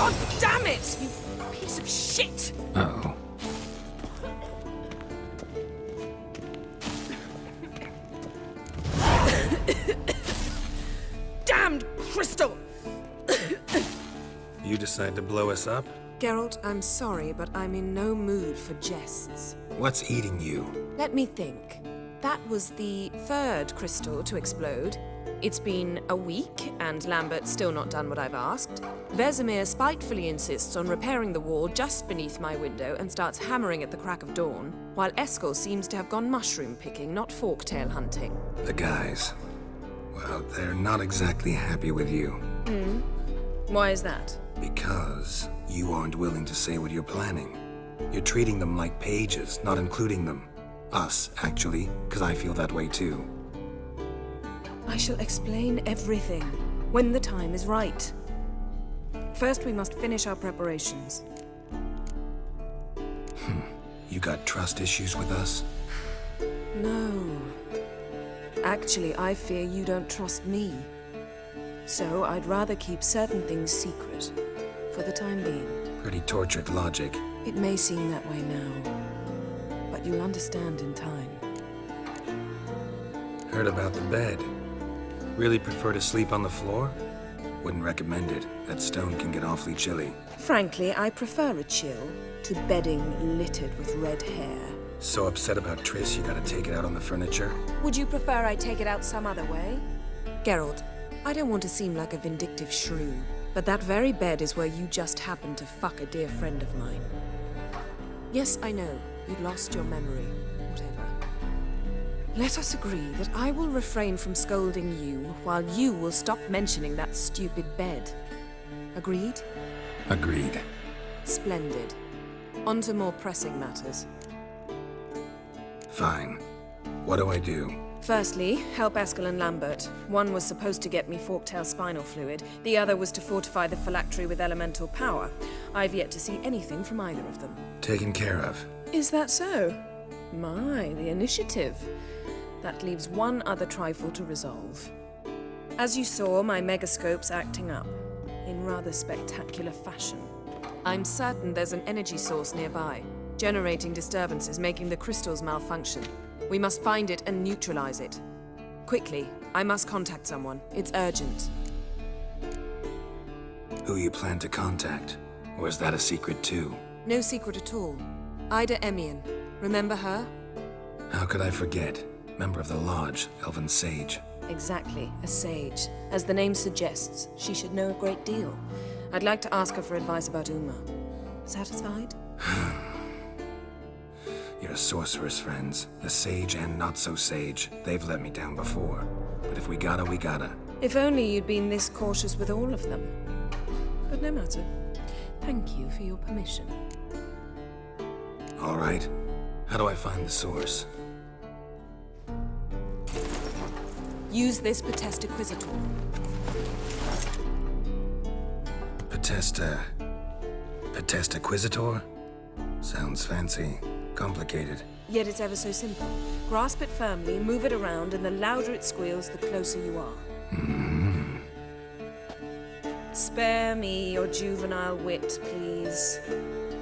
God damn it! You piece of shit! Uh-oh. Damned crystal! You decide to blow us up? Geralt, I'm sorry, but I'm in no mood for jests. What's eating you? Let me think. That was the third crystal to explode. It's been a week, and Lambert's still not done what I've asked. Vesemir spitefully insists on repairing the wall just beneath my window and starts hammering at the crack of dawn, while Eskel seems to have gone mushroom picking, not forktail hunting. The guys. Well, they're not exactly happy with you. Why is that? Because you aren't willing to say what you're planning. You're treating them like pages, not including them. Us, actually, because I feel that way too. I shall explain everything when the time is right. First, we must finish our preparations. You got trust issues with us? No. Actually, I fear you don't trust me. So I'd rather keep certain things secret, for the time being. Pretty tortured logic. It may seem that way now, but you'll understand in time. Heard about the bed. Really prefer to sleep on the floor? Wouldn't recommend it. That stone can get awfully chilly. Frankly, I prefer a chill to bedding littered with red hair. So upset about Triss, you gotta take it out on the furniture? Would you prefer I take it out some other way? Geralt, I don't want to seem like a vindictive shrew, but that very bed is where you just happened to fuck a dear friend of mine. Yes, I know, you'd lost your memory. Whatever. Let us agree that I will refrain from scolding you, while you will stop mentioning that stupid bed. Agreed? Agreed. Splendid. On to more pressing matters. Fine. What do I do? Firstly, help Eskel and Lambert. One was supposed to get me forktail spinal fluid. The other was to fortify the phylactery with elemental power. I've yet to see anything from either of them. Taken care of. Is that so? My, the initiative. That leaves one other trifle to resolve. As you saw, my megascope's acting up, in rather spectacular fashion. I'm certain there's an energy source nearby, generating disturbances, making the crystals malfunction. We must find it and neutralize it. Quickly, I must contact someone. It's urgent. Who you plan to contact? Or is that a secret too? No secret at all. Ida Emian. Remember her? How could I forget? Member of the Lodge, Elven Sage. Exactly, a sage. As the name suggests, she should know a great deal. I'd like to ask her for advice about Uma. Satisfied? Your sorceress friends, the sage and not-so-sage, they've let me down before. But if we gotta, we gotta. If only you'd been this cautious with all of them. But no matter. Thank you for your permission. All right. How do I find the source? Use this Potesta Quisitor. Potesta Quisitor? Sounds fancy. Complicated. Yet it's ever so simple. Grasp it firmly, move it around, and the louder it squeals, the closer you are. Spare me your juvenile wit, please.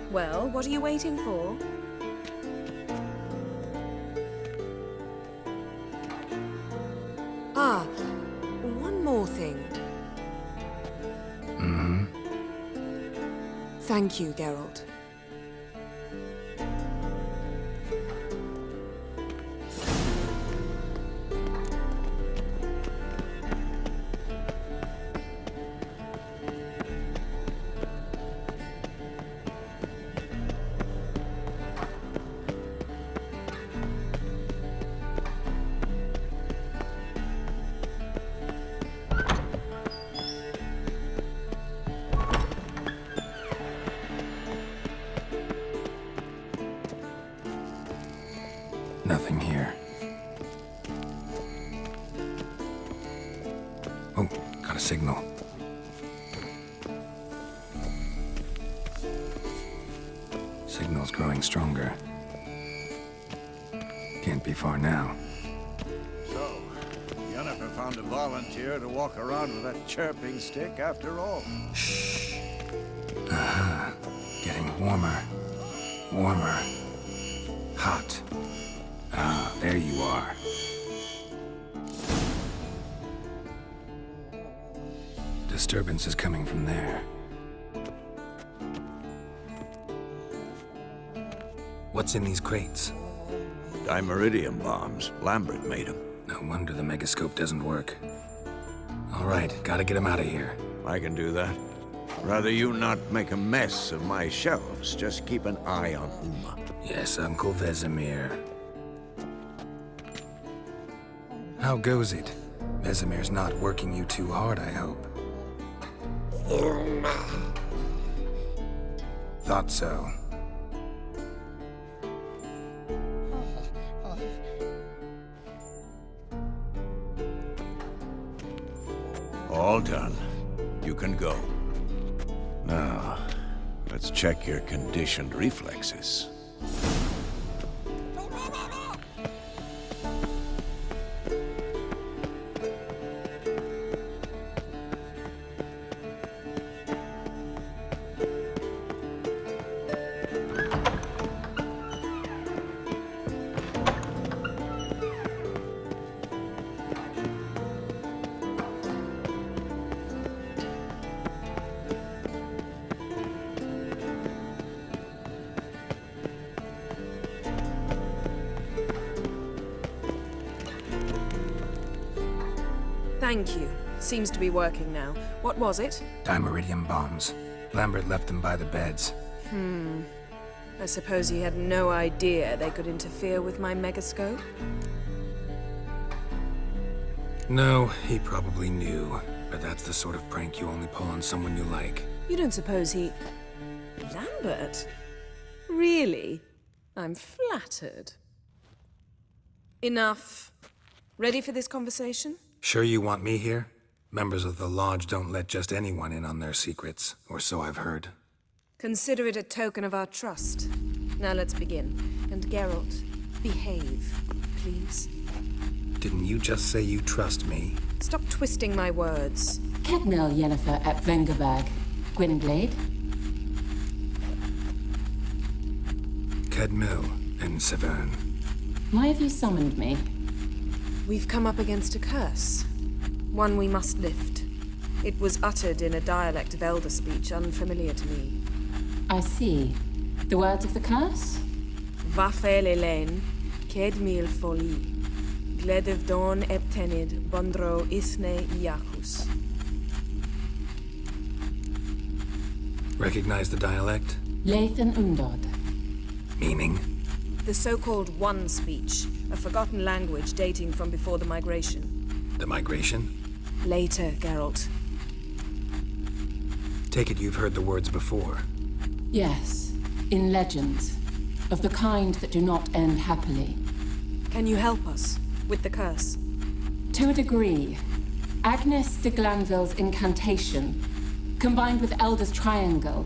Well, what are you waiting for? Ah, one more thing. Thank you, Geralt. Nothing here. Oh, got a signal. Signal's growing stronger. Can't be far now. So, Yennefer found a volunteer to walk around with that chirping stick after all. Shh. Getting warmer. Warmer. Hot. Ah, there you are. Disturbance is coming from there. What's in these crates? Dimeridium bombs. Lambert made them. No wonder the megascope doesn't work. All right, gotta get him out of here. I can do that. Rather you not make a mess of my shelves. Just keep an eye on Uma. Yes, Uncle Vesemir. How goes it? Vesemir's not working you too hard, I hope. Thought so. All done. You can go. Now, let's check your conditioned reflexes. Thank you. Seems to be working now. What was it? Dimeridium bombs. Lambert left them by the beds. I suppose he had no idea they could interfere with my megascope? No, he probably knew. But that's the sort of prank you only pull on someone you like. You don't suppose he... Lambert? Really? I'm flattered. Enough. Ready for this conversation? Sure you want me here? Members of the Lodge don't let just anyone in on their secrets, or so I've heard. Consider it a token of our trust. Now let's begin. And Geralt, behave, please. Didn't you just say you trust me? Stop twisting my words. Kedmil Yennefer at Vengerberg. Gwynblade? Kedmil and Severn. Why have you summoned me? We've come up against a curse. One we must lift. It was uttered in a dialect of Elder speech unfamiliar to me. I see. The words of the curse? Vafel Elaine, Kedmil Foli, Gledev Don Eptenid, Bondro Isne Iacus. Recognize the dialect? Lathan Undod. Meaning? The so-called One speech, a forgotten language dating from before the migration. The migration? Later, Geralt. Take it you've heard the words before. Yes, in legends. Of the kind that do not end happily. Can you help us with the curse? To a degree. Agnes de Glanville's incantation, combined with Elder's triangle,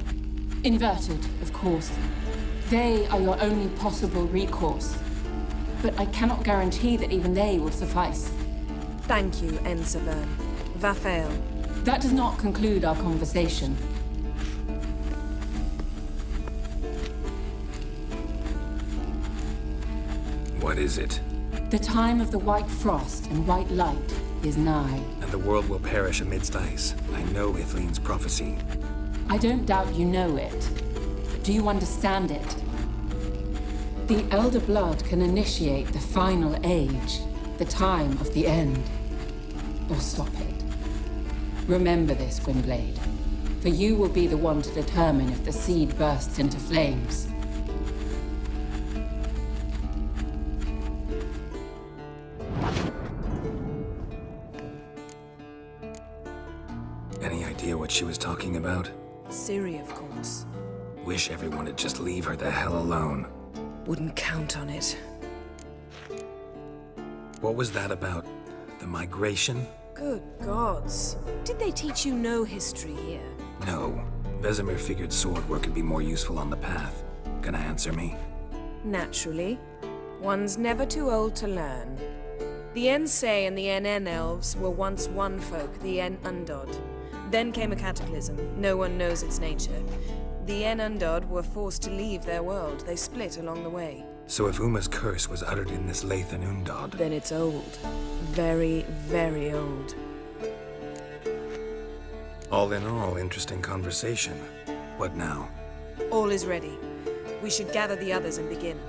inverted, of course. They are your only possible recourse. But I cannot guarantee that even they will suffice. Thank you, Severn. Vafel. That does not conclude our conversation. What is it? The time of the white frost and white light is nigh. And the world will perish amidst ice. I know Ithleen's prophecy. I don't doubt you know it. Do you understand it? The Elder Blood can initiate the final age, the time of the end. Or stop it. Remember this, Gwynblade. For you will be the one to determine if the seed bursts into flames. Any idea what she was talking about? Ciri, of course. Wish everyone would just leave her the hell alone. Wouldn't count on it. What was that about? The migration? Good gods. Did they teach you no history here? No. Vesemir figured sword work would be more useful on the path. Gonna answer me? Naturally. One's never too old to learn. The Ensei and the NN elves were once one folk, the En Undod. Then came a cataclysm. No one knows its nature. The Undod were forced to leave their world. They split along the way. So if Uma's curse was uttered in this Lathan Undod, Then it's old. Very, very old. all in all, interesting conversation. What now? All is ready. We should gather the others and begin.